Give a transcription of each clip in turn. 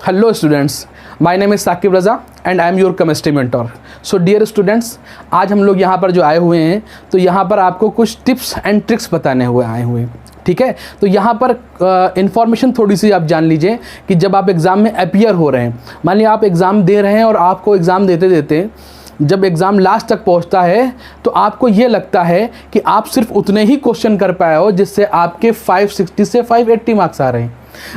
Hello students, my name is Saqib Raza and I am your chemistry mentor. So dear students, आज हम लोग यहाँ पर जो आए हुए हैं तो यहाँ पर आपको कुछ टिप्स एंड ट्रिक्स बताने हुए आए हुए हैं। ठीक है, तो यहाँ पर इन्फॉर्मेशन थोड़ी सी आप जान लीजिए कि जब आप एग्ज़ाम में अपीयर हो रहे हैं, मान लीजिए आप एग्ज़ाम दे रहे हैं और आपको एग्ज़ाम देते देते जब एग्ज़ाम लास्ट तक पहुंचता है तो आपको ये लगता है कि आप सिर्फ उतने ही क्वेश्चन कर पाए हो जिससे आपके 560 से 580 मार्क्स आ रहे हैं,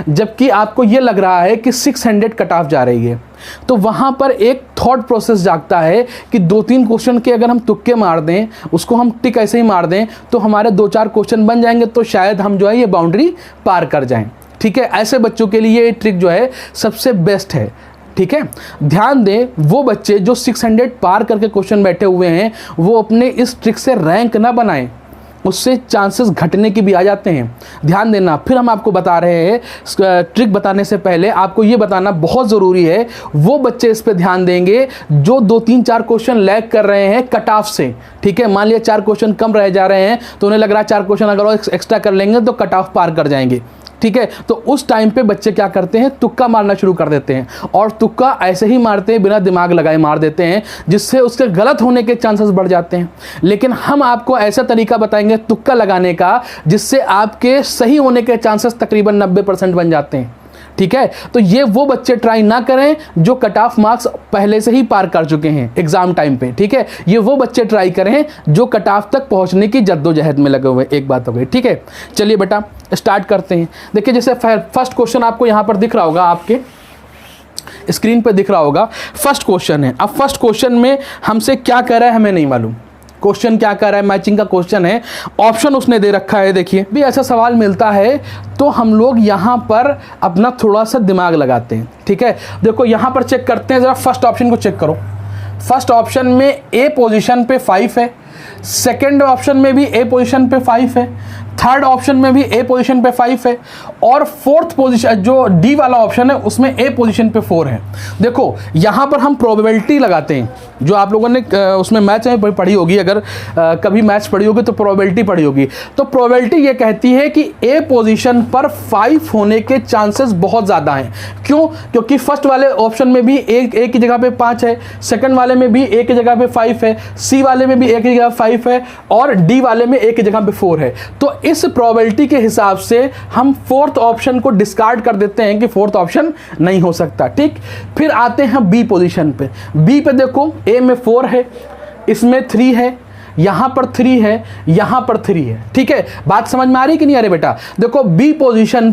जबकि आपको ये लग रहा है कि 600 कट ऑफ जा रही है। तो वहाँ पर एक थॉट प्रोसेस जागता है कि 2-3 क्वेश्चन के अगर हम तुक्के मार दें, उसको हम टिक ऐसे ही मार दें तो हमारे 2-4 क्वेश्चन बन जाएंगे, तो शायद हम जो है ये बाउंड्री पार कर जाएं। ठीक है, ऐसे बच्चों के लिए ये ट्रिक जो है सबसे बेस्ट है। ठीक है, ध्यान दें, वो बच्चे जो 600 पार करके क्वेश्चन बैठे हुए हैं वो अपने इस ट्रिक से रैंक ना बनाएं, उससे चांसेस घटने की भी आ जाते हैं। ध्यान देना, फिर हम आपको बता रहे हैं, ट्रिक बताने से पहले आपको ये बताना बहुत ज़रूरी है, वो बच्चे इस पे ध्यान देंगे जो 2-3-4 क्वेश्चन लैग कर रहे हैं कट ऑफ से। ठीक है, मान लिया 4 क्वेश्चन कम रह जा रहे हैं तो उन्हें लग रहा है 4 क्वेश्चन अगर वो एक्स्ट्रा कर लेंगे तो कट ऑफ पार कर जाएंगे। ठीक है, तो उस टाइम पे बच्चे क्या करते हैं, तुक्का मारना शुरू कर देते हैं, और तुक्का ऐसे ही मारते हैं, बिना दिमाग लगाए मार देते हैं, जिससे उसके गलत होने के चांसेस बढ़ जाते हैं। लेकिन हम आपको ऐसा तरीका बताएंगे तुक्का लगाने का जिससे आपके सही होने के चांसेस तकरीबन 90% बन जाते हैं। ठीक है, तो ये वो बच्चे ट्राई ना करें जो कट ऑफ मार्क्स पहले से ही पार कर चुके हैं एग्जाम टाइम पे। ठीक है, ये वो बच्चे ट्राई करें जो कट ऑफ तक पहुंचने की जद्दोजहद में लगे हुए। एक बात हो गई। ठीक है, चलिए बेटा स्टार्ट करते हैं। देखिए, जैसे फर्स्ट क्वेश्चन आपको यहां पर दिख रहा होगा, आपके स्क्रीन पे दिख रहा होगा, फर्स्ट क्वेश्चन है। अब फर्स्ट क्वेश्चन में हमसे क्या कह रहा है हमें नहीं मालूम, क्वेश्चन क्या कर रहा है, मैचिंग का क्वेश्चन है, ऑप्शन उसने दे रखा है। देखिए भी ऐसा सवाल मिलता है तो हम लोग यहाँ पर अपना थोड़ा सा दिमाग लगाते हैं। ठीक है, देखो यहाँ पर चेक करते हैं, ज़रा फर्स्ट ऑप्शन को चेक करो। फर्स्ट ऑप्शन में ए पोजीशन पे 5 है, सेकंड ऑप्शन में भी ए पोजीशन पे 5 है, थर्ड ऑप्शन में भी ए पोजीशन पे 5 है, और फोर्थ पोजीशन जो डी वाला ऑप्शन है उसमें ए पोजीशन पे 4 है। देखो यहाँ पर हम प्रोबेबिलिटी लगाते हैं, जो आप लोगों ने उसमें मैथ्स में पढ़ी होगी, अगर कभी मैथ्स पढ़ी होगी तो प्रोबेबिलिटी पढ़ी होगी। तो प्रोबेबिलिटी ये कहती है कि ए पोजीशन पर 5 होने के चांसेस बहुत ज़्यादा हैं। क्यों? क्योंकि फर्स्ट वाले ऑप्शन में भी ए की जगह पे 5 है, सेकंड वाले में भी ए की जगह पे 5 है, सी वाले में भी ए की जगह 5 है, और डी वाले में ए की जगह पे 4 है। तो इस प्रोबेबिलिटी के हिसाब से हम फोर्थ ऑप्शन को डिस्कार्ड कर देते हैं कि फोर्थ ऑप्शन नहीं हो सकता। ठीक, फिर आते हैं बी पोजीशन पे। बी पे देखो, ए में 4 है, इसमें 3 है, यहां पर 3 है, यहां पर 3 है। ठीक है, बात समझ में आ रही कि नहीं? अरे बेटा देखो, बी पोजीशन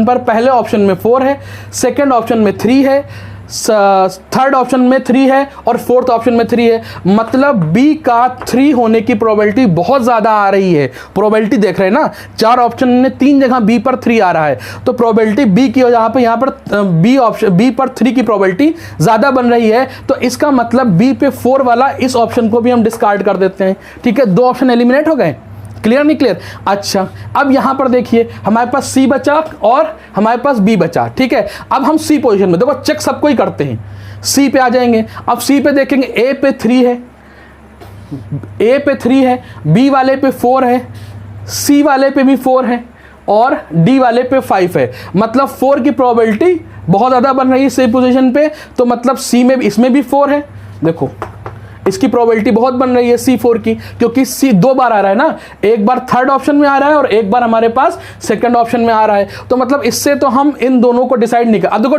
पर पहले ऑप्शन में 4 है, सेकंड ऑप्शन में 3 है, थर्ड ऑप्शन में 3 है, और फोर्थ ऑप्शन में 3 है। मतलब बी का 3 होने की प्रोबेबिलिटी बहुत ज्यादा आ रही है। प्रोबेबिलिटी देख रहे हैं ना, 4 ऑप्शन में 3 जगह बी पर 3 आ रहा है, तो प्रोबेबिलिटी बी की यहाँ पर बी पर 3 की प्रोबेबिलिटी ज्यादा बन रही है। तो इसका मतलब बी पे 4 वाला इस ऑप्शन को भी हम डिस्कार्ड कर देते हैं। ठीक है, 2 ऑप्शन एलिमिनेट हो गए। क्लियर नहीं क्लियर? अच्छा, अब यहां पर देखिए, हमारे पास सी बचा और हमारे पास बी बचा। ठीक है, अब हम सी पोजीशन में, देखो चेक सबको ही करते हैं, सी पे आ जाएंगे। अब सी पे देखेंगे, ए पे 3 है, ए पे 3 है, बी वाले पे 4 है, सी वाले पे भी 4 है, और डी वाले पे 5 है। मतलब 4 की प्रोबेबिलिटी बहुत ज्यादा बन रही है सी पोजीशन पे, तो मतलब सी में इसमें भी 4 है। देखो इसकी प्रोबेबिलिटी बहुत बन रही है C4 की, क्योंकि C 2 बार आ रहा है ना, एक बार थर्ड ऑप्शन में आ रहा है और एक बार हमारे पास सेकंड ऑप्शन में आ रहा है। तो मतलब इससे तो हम इन दोनों को डिसाइड नहीं कर। अब देखो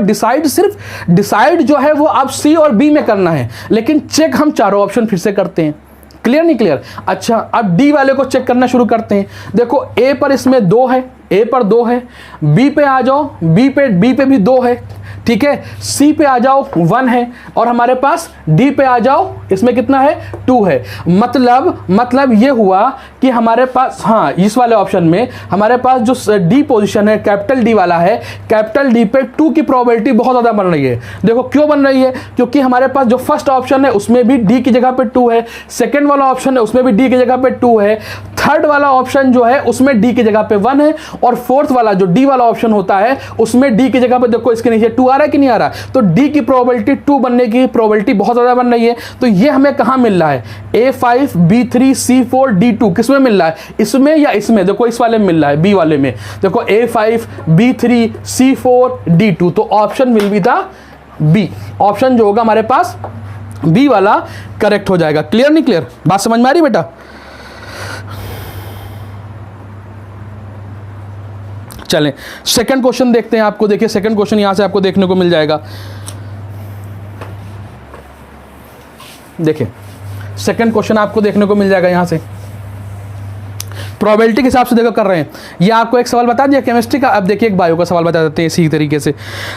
डिसाइड जो है वो अब C और B में करना है, लेकिन चेक हम चारों ऑप्शन फिर से करते हैं। क्लियर नहीं क्लियर? अच्छा, अब डी वाले को चेक करना शुरू करते हैं। देखो ए पर इसमें 2 है, ए पर 2 है, बी पे आ जाओ, बी पे भी 2 है। ठीक है, सी पे आ जाओ 1 है, और हमारे पास डी पे आ जाओ, इसमें कितना है 2 है। मतलब ये हुआ कि हमारे पास, हाँ, इस वाले ऑप्शन में हमारे पास जो डी पोजीशन है, कैपिटल डी वाला है, कैपिटल डी पे 2 की प्रोबेबिलिटी बहुत ज़्यादा बन रही है। देखो क्यों बन रही है? क्योंकि हमारे पास जो फर्स्ट ऑप्शन है उसमें भी डी की जगह पे 2 है, सेकेंड वाला ऑप्शन है उसमें भी डी की जगह पे 2 है, थर्ड वाला ऑप्शन जो है उसमें डी की जगह पे 1 है, और फोर्थ वाला जो डी वाला ऑप्शन होता है उसमें डी की जगह पे देखो इसके नीचे 2 आ रहा है कि नहीं आ रहा? तो डी की प्रोबेबिलिटी 2 बनने की प्रोबेबिलिटी बहुत ज्यादा बन रही है। तो ये हमें कहां मिल रहा है? A5 B3 C4 D2 किस इसमें मिल रहा है, इसमें या इसमें, देखो इस वाले में मिल रहा है, बी वाले में देखो A5, B3, C4, D2, तो option will be the B. Option जो होगा हमारे पास बी वाला करेक्ट हो जाएगा। क्लियर नहीं क्लियर, बात समझ में आ रही बेटा? चलें सेकंड क्वेश्चन देखते हैं। आपको देखिए सेकंड क्वेश्चन यहां से आपको देखने को मिल जाएगा। देखिए सेकंड क्वेश्चन आपको देखने को मिल जाएगा यहां से, प्रोबेबिलिटी के हिसाब से देखो कर रहे हैं। ये आपको एक सवाल बता दिया केमिस्ट्री का, अब देखिए एक बायो का सवाल बता देते हैं इसी तरीके से।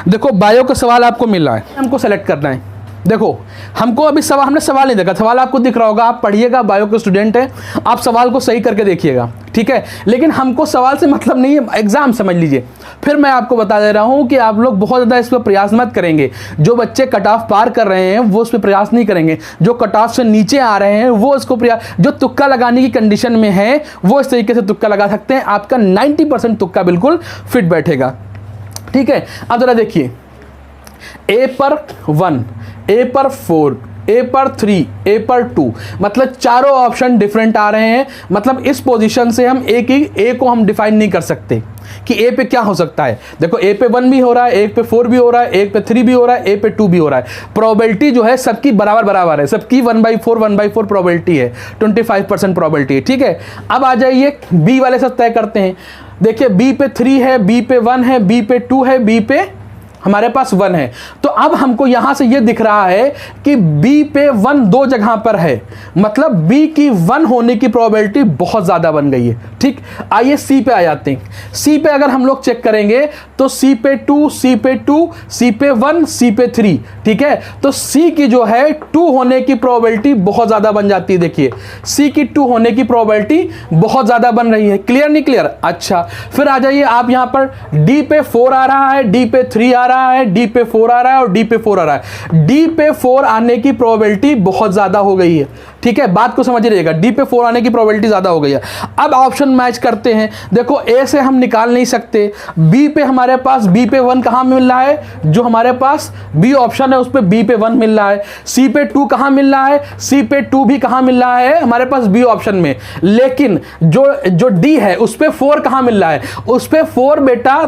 देखो बायो का सवाल आपको मिल रहा है, हमको सेलेक्ट करना है। देखो हमको अभी सवाल, हमने सवाल नहीं देखा, सवाल आपको दिख रहा होगा, आप पढ़िएगा, बायो के स्टूडेंट हैं, आप सवाल को सही करके देखिएगा, ठीक है। लेकिन हमको सवाल से मतलब नहीं है, एग्जाम समझ लीजिए। फिर मैं आपको बता दे रहा हूं कि आप लोग बहुत ज़्यादा इस पर प्रयास मत करेंगे। जो बच्चे कट ऑफ पार कर रहे हैं वो उस पर प्रयास नहीं करेंगे, जो कट ऑफ से नीचे आ रहे हैं वो उसको प्रयास, जो तुक्का लगाने की कंडीशन में है वो इस तरीके से तुक्का लगा सकते हैं। आपका 90% तुक्का बिल्कुल फिट बैठेगा, ठीक है। अब जरा देखिए, ए पर 1, ए पर 4, ए पर 3, ए पर 2, मतलब चारों ऑप्शन डिफरेंट आ रहे हैं। मतलब इस पोजीशन से हम ए को हम डिफाइन नहीं कर सकते कि ए पे क्या हो सकता है। देखो ए पे 1 भी हो रहा है, ए पे 4 भी हो रहा है, ए पे 3 भी हो रहा है, ए पे 2 भी हो रहा है। प्रोबेबिलिटी जो है सबकी बराबर बराबर है, सबकी 1/4 प्रोबेबिलिटी है, 25% प्रोबेबिलिटी है, ठीक है। अब आ जाइए बी वाले से तय करते हैं। देखिए बी पे 3 है, बी पे 1 है, बी पे 2 है, बी पे हमारे पास 1 है। तो अब हमको यहां से ये दिख रहा है कि B पे 1 2 जगह पर है, मतलब B की 1 होने की प्रोबेबिलिटी बहुत ज्यादा बन गई है, ठीक। आइए C पे आ जाते हैं। C पे अगर हम लोग चेक करेंगे तो C पे 2, C पे 2, C पे 1, C पे 3, ठीक है। तो C की जो है 2 होने की प्रोबेबिलिटी बहुत ज्यादा बन जाती है। देखिए C की 2 होने की प्रोबेबिलिटी बहुत ज्यादा बन रही है। क्लियर नहीं क्लियर? अच्छा फिर आ जाइए आप यहां पर D पे 4 आ रहा है, D पे 3 आ रहा है, डी पे 4 आ रहा है और डी पे 4 आ रहा है। डी पे 4 आने की प्रोबेबिलिटी बहुत ज्यादा हो गई है, ठीक है। बात को समझ रहिएगा, डी पे 4 आने की प्रोबेबिलिटी ज्यादा हो गई है। अब ऑप्शन मैच करते हैं। देखो ए से हम निकाल नहीं सकते, बी पे हमारे पास बी पे 1 कहां मिल रहा है, जो हमारे पास बी ऑप्शन है उस पे बी पे 1 मिल रहा है। सी पे 2 कहां मिल रहा है, सी पे 2 भी कहां मिल रहा है हमारे पास बी ऑप्शन में। लेकिन जो डी है उस पे 4 कहां मिल रहा है, उस पे 4 बेटा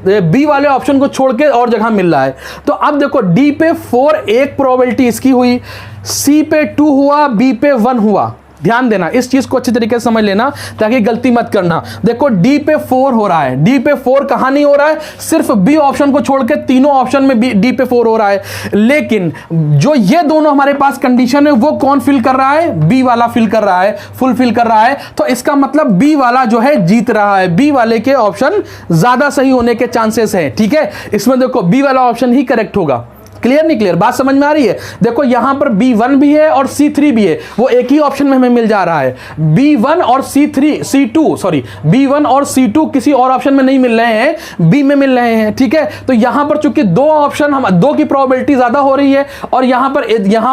बी वाले ऑप्शन को छोड़ के और जगह मिल रहा है। तो अब देखो डी पे 4 एक प्रोबेबिलिटी इसकी हुई, सी पे 2 हुआ, बी पे 1 हुआ। ध्यान देना, इस चीज को अच्छी तरीके से समझ लेना ताकि गलती मत करना। देखो डी पे 4 हो रहा है, डी पे 4 कहां नहीं हो रहा है, सिर्फ बी ऑप्शन को छोड़ के तीनों ऑप्शन में डी पे 4 हो रहा है। लेकिन जो ये दोनों हमारे पास कंडीशन है वो कौन फिल कर रहा है, बी वाला फिल कर रहा है, फुलफिल कर रहा है। तो इसका मतलब बी वाला जो है जीत रहा है, बी वाले के ऑप्शन ज्यादा सही होने के चांसेस है, ठीक है। इसमें देखो बी वाला ऑप्शन ही करेक्ट होगा। क्लियर नहीं क्लियर, बात समझ में आ रही है? देखो यहां पर B1 भी है और C3 भी है, वो एक ही ऑप्शन में हमें मिल जा रहा है। B1 और B1 और C2 किसी और ऑप्शन में नहीं मिल रहे हैं, B में मिल रहे हैं, ठीक है। तो यहां पर चूंकि दो ऑप्शन, हम दो की प्रोबेबिलिटी ज्यादा हो रही है और यहां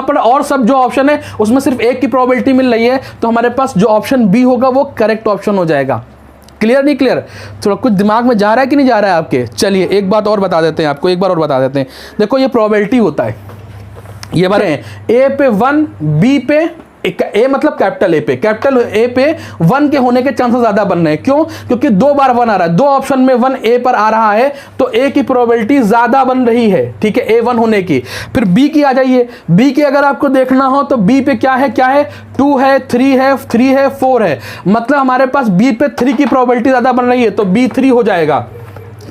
पर और सब जो ऑप्शन है उसमें सिर्फ एक की प्रोबेबिलिटी मिल रही है, तो हमारे पास जो ऑप्शन B होगा वो करेक्ट ऑप्शन हो जाएगा। क्लियर नहीं क्लियर? थोड़ा कुछ दिमाग में जा रहा है कि नहीं जा रहा है आपके? चलिए एक बात और बता देते हैं आपको, एक बार और बता देते हैं। देखो ये प्रोबेबिलिटी होता है, ये बारे ए पे 1, बी पे ए मतलब कैपिटल ए पे 1 के होने के चांसेस ज्यादा बन रहे हैं। क्यों? क्योंकि 2 बार 1 आ रहा है, दो ऑप्शन में 1 ए पर आ रहा है, तो ए की प्रोबेबिलिटी ज्यादा बन रही है, ठीक है, A1 होने की। फिर बी की आ जाइए, बी की अगर आपको देखना हो तो बी पे क्या है 2 है, 3 है, 4 है, मतलब हमारे पास बी पे 3 की प्रोबेबिलिटी ज्यादा बन रही है, तो B3 हो जाएगा,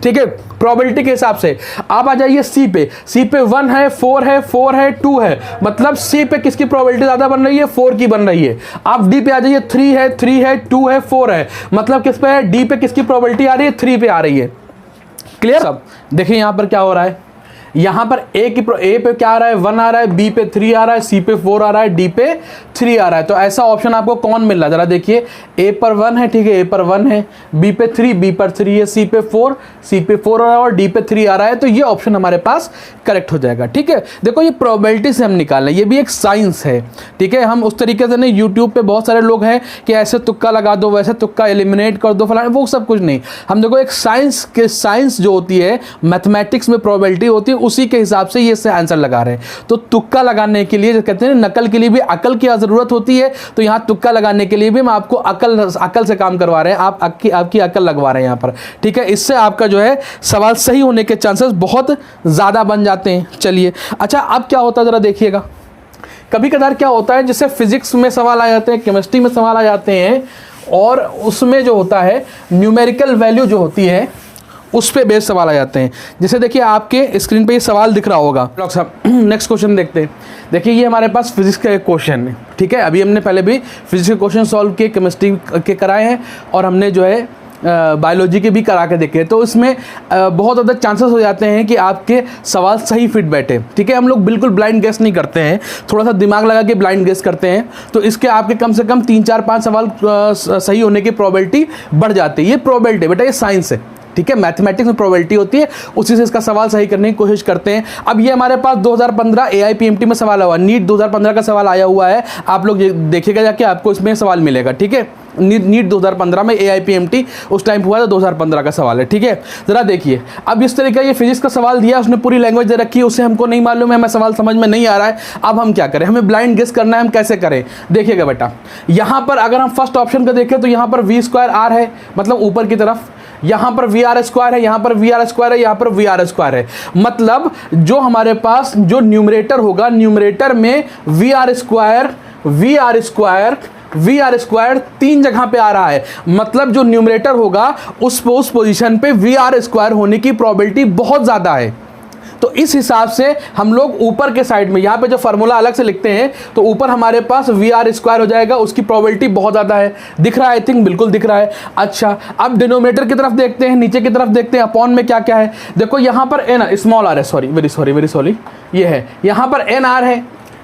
ठीक है, प्रोबेबिलिटी के हिसाब से। आप आ जाइए सी पे 1 है, 4 है, 2 है, मतलब सी पे किसकी प्रोबेबिलिटी ज्यादा बन रही है, 4 की बन रही है। आप डी पे आ जाइए, 3 है, 2 है, 4 है, मतलब किस पे है, डी पे किसकी प्रोबेबिलिटी आ रही है, 3 पे आ रही है। क्लियर? सब देखिए यहां पर क्या हो रहा है, यहां पर ए पे क्या आ रहा है, 1 आ रहा है, बी पे 3 आ रहा है, सी पे 4 आ रहा है, डी पे 3 आ रहा है। तो ऐसा ऑप्शन आपको कौन मिल रहा है, जरा देखिए। ए पर 1 है, ठीक है, ए पर 1 है, बी पे 3, बी पर 3 है, सी पे 4 आ रहा है और डी पे 3 आ रहा है। तो ये ऑप्शन हमारे पास करेक्ट हो जाएगा, ठीक है। देखो ये प्रोबेबिलिटी से हम निकाल रहे हैं, ये भी एक साइंस है, ठीक है। हम उस तरीके से नहीं, यूट्यूब पे बहुत सारे लोग हैं कि ऐसे तुक्का लगा दो, वैसे तुक्का एलिमिनेट कर दो, फलाना, वो सब कुछ नहीं। हम देखो एक साइंस जो होती है, मैथमेटिक्स में प्रोबेबिलिटी होती है, उसी के हिसाब से ये इससे आंसर लगा रहे हैं। तो तुक्का लगाने के लिए, जो कहते हैं नकल के लिए भी अकल की ज़रूरत होती है, तो यहाँ तुक्का लगाने के लिए भी हम आपको अकल से काम करवा रहे हैं, आपकी अकल लगवा रहे हैं यहाँ पर, ठीक है। इससे आपका जो है सवाल सही होने के चांसेस बहुत ज़्यादा बन जाते हैं। चलिए, अच्छा अब क्या होता है ज़रा देखिएगा। कभी कभार क्या होता है, जैसे फिजिक्स में सवाल आ जाते हैं, केमिस्ट्री में सवाल आ जाते हैं, और उसमें जो होता है न्यूमेरिकल वैल्यू जो होती है उस पे बेस सवाल आ जाते हैं। जैसे देखिए आपके स्क्रीन पे ये सवाल दिख रहा होगा। डॉक्टर साहब नेक्स्ट क्वेश्चन देखते हैं। देखिए ये हमारे पास फिजिक्स का एक क्वेश्चन है, ठीक है। अभी हमने पहले भी फिजिक्स के क्वेश्चन सॉल्व किए, केमिस्ट्री के कराए हैं, और हमने जो है बायोलॉजी के भी करा के देखे। तो इसमें बहुत ज़्यादा चांसेस हो जाते हैं कि आपके सवाल सही फिट बैठे, ठीक है। हम लोग बिल्कुल ब्लाइंड गेस नहीं करते हैं, थोड़ा सा दिमाग लगा के ब्लाइंड गेस करते हैं, तो इसके आपके कम से कम 3, 4, 5 सवाल सही होने की प्रोबेबिलिटी बढ़ जाती है। ये प्रोबेबिलिटी बेटा, ये साइंस है, ठीक है। मैथमेटिक्स में प्रोबेबिलिटी होती है, उसी से इसका सवाल सही करने की कोशिश करते हैं। अब ये हमारे पास 2015 AIPMT में सवाल हुआ, नीट 2015 का सवाल आया हुआ है, आप लोग देखिएगा जाके, आपको इसमें सवाल मिलेगा, ठीक है। नीट 2015 में AIPMT उस टाइम हुआ था, 2015 का सवाल है, ठीक है। जरा देखिए, अब इस तरह का ये फिजिक्स का सवाल दिया, उसने पूरी लैंग्वेज दे रखी है, उससे हमको नहीं मालूम है, हमें सवाल समझ में नहीं आ रहा है। अब हम क्या करें, हमें ब्लाइंड गेस करना है, हम कैसे करें? देखिएगा बेटा, यहाँ पर अगर हम फर्स्ट ऑप्शन का देखें तो यहाँ पर V²R है, मतलब ऊपर की तरफ, यहाँ पर VR² है, यहाँ पर VR² है, यहाँ पर VR² है। मतलब जो हमारे पास जो न्यूमरेटर होगा, न्यूमरेटर में VR² 3 जगह पे आ रहा है। मतलब जो न्यूमरेटर होगा उस पोजीशन पे VR² होने की प्रोबेबिलिटी बहुत ज़्यादा है। तो इस हिसाब से हम लोग ऊपर के साइड में, यहाँ पे जो फार्मूला अलग से लिखते हैं, तो ऊपर हमारे पास VR² हो जाएगा, उसकी प्रोबेबिलिटी बहुत ज़्यादा है। दिख रहा है? आई थिंक बिल्कुल दिख रहा है। अच्छा, अब डिनोमिनेटर की तरफ देखते हैं, नीचे की तरफ देखते हैं, अपॉन में क्या क्या है। देखो यहाँ पर n स्मॉल r है, सॉरी, वेरी सॉरी, ये है, यहाँ पर nr है,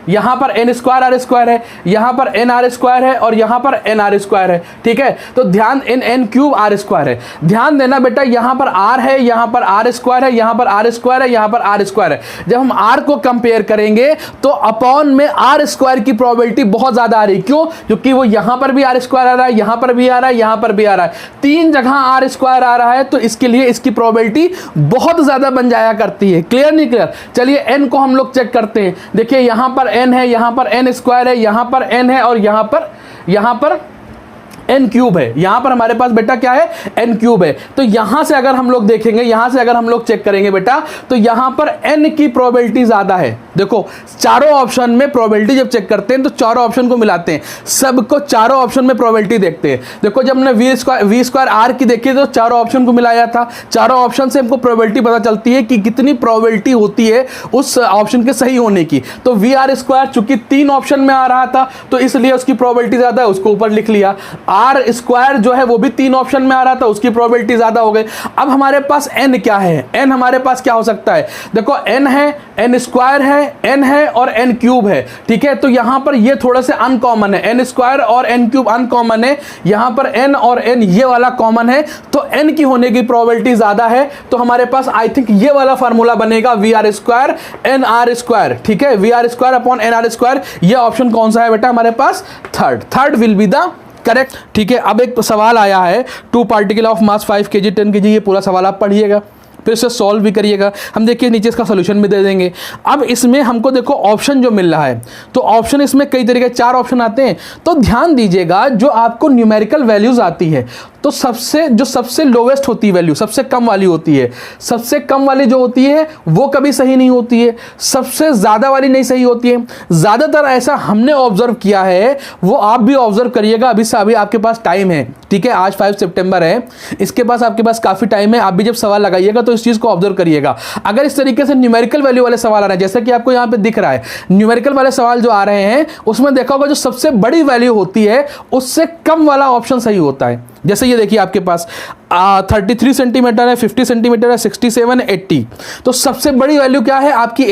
यहाँ पर n²r² है, यहाँ पर nr² है, और यहाँ पर nr² है, ठीक है। तो ध्यान, n³ r² है। ध्यान देना बेटा, यहाँ पर r है, यहाँ पर r² है, यहाँ पर r² है, यहाँ पर r² है। जब हम r को कंपेयर करेंगे तो अपॉन में r² की प्रोबेबिलिटी बहुत ज्यादा आ रही है। क्यों? क्योंकि वो यहाँ पर भी r² आ रहा है, यहाँ पर भी आ रहा है, यहाँ पर भी आ रहा है, 3 जगह r² आ रहा है, तो इसके लिए इसकी प्रोबेबिलिटी बहुत ज्यादा बन जाया करती है। क्लियर नहीं क्लियर? चलिए n को हम लोग चेक करते हैं। देखिए यहाँ पर n है, यहाँ पर n² है, यहाँ पर n है, और यहाँ पर n³ है। यहाँ पर हमारे पास बेटा क्या है? n³ है। तो यहाँ से अगर हम लोग देखेंगे, यहाँ से अगर हम लोग चेक करेंगे बेटा, तो यहाँ पर n की प्रोबेबिलिटी ज्यादा है। देखो चारों ऑप्शन में प्रोबेबिलिटी जब चेक करते हैं तो चारों ऑप्शन को मिलाते हैं, सबको चारों ऑप्शन में प्रोबेबिलिटी देखते हैं। देखो जब हमने V²R की देखी तो चारों ऑप्शन को मिलाया था, चारों ऑप्शन से हमको प्रोबेबिलिटी पता चलती है कि कितनी प्रोबेबिलिटी होती है उस ऑप्शन के सही होने की। तो VR² चूंकि 3 ऑप्शन में आ रहा था, तो इसलिए उसकी प्रोबेबिलिटी ज्यादा है, उसको ऊपर लिख लिया। R² जो है वो भी 3 ऑप्शन में आ रहा था, उसकी प्रोबेबिलिटी ज्यादा हो गई। अब हमारे पास n क्या है? n हमारे पास क्या हो सकता है? देखो n है, n² है, n है और n³ है, ठीक है। तो यहां पर ये थोड़ा से अनकॉमन है, n² और n³ अनकॉमन है, यहां पर n और n ये वाला कॉमन है, तो n की होने की प्रोबेबिलिटी ज्यादा है। तो हमारे पास आई थिंक ये वाला फार्मूला बनेगा VR² nr², ठीक है। VR² अपॉन nr², ये ऑप्शन कौन सा है बेटा हमारे पास? Third will be the correct, ठीक है। अब एक सवाल आया है, 2 particle of mass 5 kg 10 kg, ये पूरा सवाल आप पढ़िएगा, फिर इसे सॉल्व भी करिएगा। हम देखिए नीचे इसका सोल्यूशन भी दे देंगे। अब इसमें हमको देखो ऑप्शन जो मिल रहा है, तो ऑप्शन इसमें कई तरीके 4 ऑप्शन आते हैं। तो ध्यान दीजिएगा, जो आपको न्यूमेरिकल वैल्यूज आती है, तो सबसे लोवेस्ट होती है वैल्यू, सबसे कम वाली होती है, सबसे कम वाली जो होती है वो कभी सही नहीं होती है, सबसे ज्यादा वाली नहीं सही होती है। ज्यादातर ऐसा हमने ऑब्जर्व किया है, वो आप भी ऑब्जर्व करिएगा। अभी आपके पास टाइम है, ठीक है, आज 5 सितंबर है, इसके पास आपके पास काफी टाइम है। आप भी जब सवाल लगाइएगा तो इस चीज को ऑब्जर्व करिएगा। अगर इस तरीके से न्यूमेरिकल वैल्यू वाले सवाल आ रहे हैं, जैसे कि आपको यहाँ पे दिख रहा है, न्यूमेरिकल वाले सवाल जो आ रहे हैं उसमें देखा होगा जो सबसे बड़ी वैल्यू होती है उससे कम वाला ऑप्शन सही होता है। जैसे ये देखिए आपके पास 33 सेंटीमीटर है, 50 सेंटीमीटर है, 67 है, 80। तो सबसे बड़ी वैल्यू क्या है आपकी?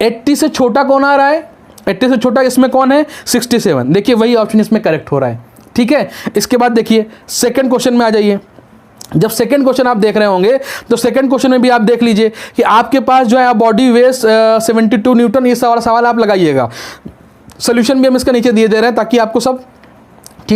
80 से छोटा कौन आ रहा है? 80 से छोटा इसमें कौन है? 67। देखिए वही ऑप्शन इसमें करेक्ट हो रहा है, ठीक है। इसके बाद देखिए सेकंड क्वेश्चन में आ जाइए। जब सेकंड क्वेश्चन आप देख रहे होंगे तो सेकंड क्वेश्चन में भी आप देख लीजिए कि आपके पास जो है बॉडी वेट 72 न्यूटन, ये सवाल आप लगाइएगा। सोल्यूशन भी हम इसका नीचे दिए दे रहे हैं ताकि आपको सब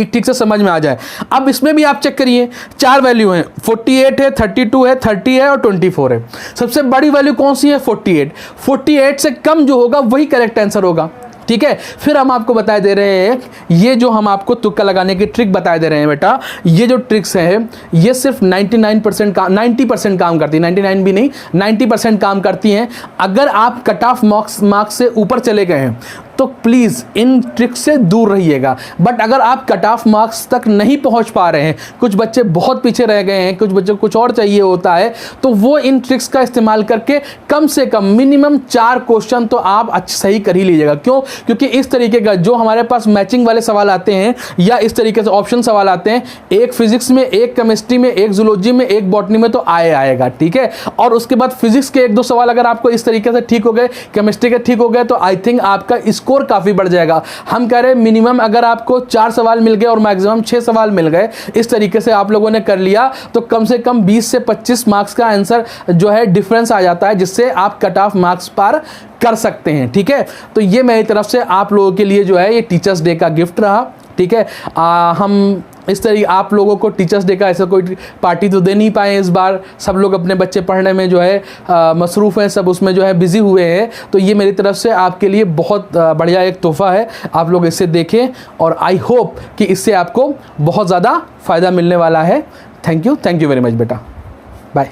ठीक से समझ में आ जाए। अब इसमें भी आप चेक करिए, 4 वैल्यू हैं, 48 है, 32 है, 30 है और 24 है। सबसे बड़ी वैल्यू कौन सी है? 48। 48 से कम जो होगा वही करेक्ट आंसर होगा, ठीक है। फिर हम आपको बता दे रहे हैं, ये जो हम आपको तुक्का लगाने की ट्रिक बता दे रहे हैं बेटा, ये जो ट्रिक्स है ये सिर्फ 90% काम करती है, 99 भी नहीं, 90% काम करती हैं। अगर आप कट ऑफ मार्क्स से ऊपर चले गए हैं तो प्लीज़ इन ट्रिक्स से दूर रहिएगा। बट अगर आप कट ऑफ मार्क्स तक नहीं पहुंच पा रहे हैं, कुछ बच्चे बहुत पीछे रह गए हैं, कुछ बच्चे को कुछ और चाहिए होता है, तो वो इन ट्रिक्स का इस्तेमाल करके कम से कम मिनिमम 4 क्वेश्चन तो आप सही कर ही लीजिएगा। क्यों? क्योंकि इस तरीके का जो हमारे पास मैचिंग वाले सवाल आते हैं या इस तरीके से ऑप्शन सवाल आते हैं, एक फिजिक्स में, एक केमिस्ट्री में, एक जूलॉजी में, एक बॉटनी में तो आएगा, ठीक है। और उसके बाद फिजिक्स के 1-2 सवाल अगर आपको इस तरीके से ठीक हो गए, केमिस्ट्री के ठीक हो गए, तो आई थिंक आपका स्कोर काफी बढ़ जाएगा। हम कह रहे हैं मिनिमम अगर आपको 4 सवाल मिल गए और मैक्सिमम 6 सवाल मिल गए, इस तरीके से आप लोगों ने कर लिया, तो कम से कम 20 से 25 मार्क्स का आंसर जो है डिफरेंस आ जाता है, जिससे आप कट ऑफ मार्क्स पार कर सकते हैं, ठीक है। तो ये मेरी तरफ से आप लोगों के लिए जो है ये टीचर्स डे का गिफ्ट रहा, ठीक है। हम इस तरीके आप लोगों को टीचर्स डे का ऐसा कोई पार्टी तो दे नहीं पाए इस बार, सब लोग अपने बच्चे पढ़ने में जो है मसरूफ़ हैं, सब उसमें जो है बिज़ी हुए हैं। तो ये मेरी तरफ से आपके लिए बहुत बढ़िया एक तोहफ़ा है, आप लोग इसे देखें और आई होप कि इससे आपको बहुत ज़्यादा फ़ायदा मिलने वाला है। थैंक यू वेरी मच बेटा, बाय।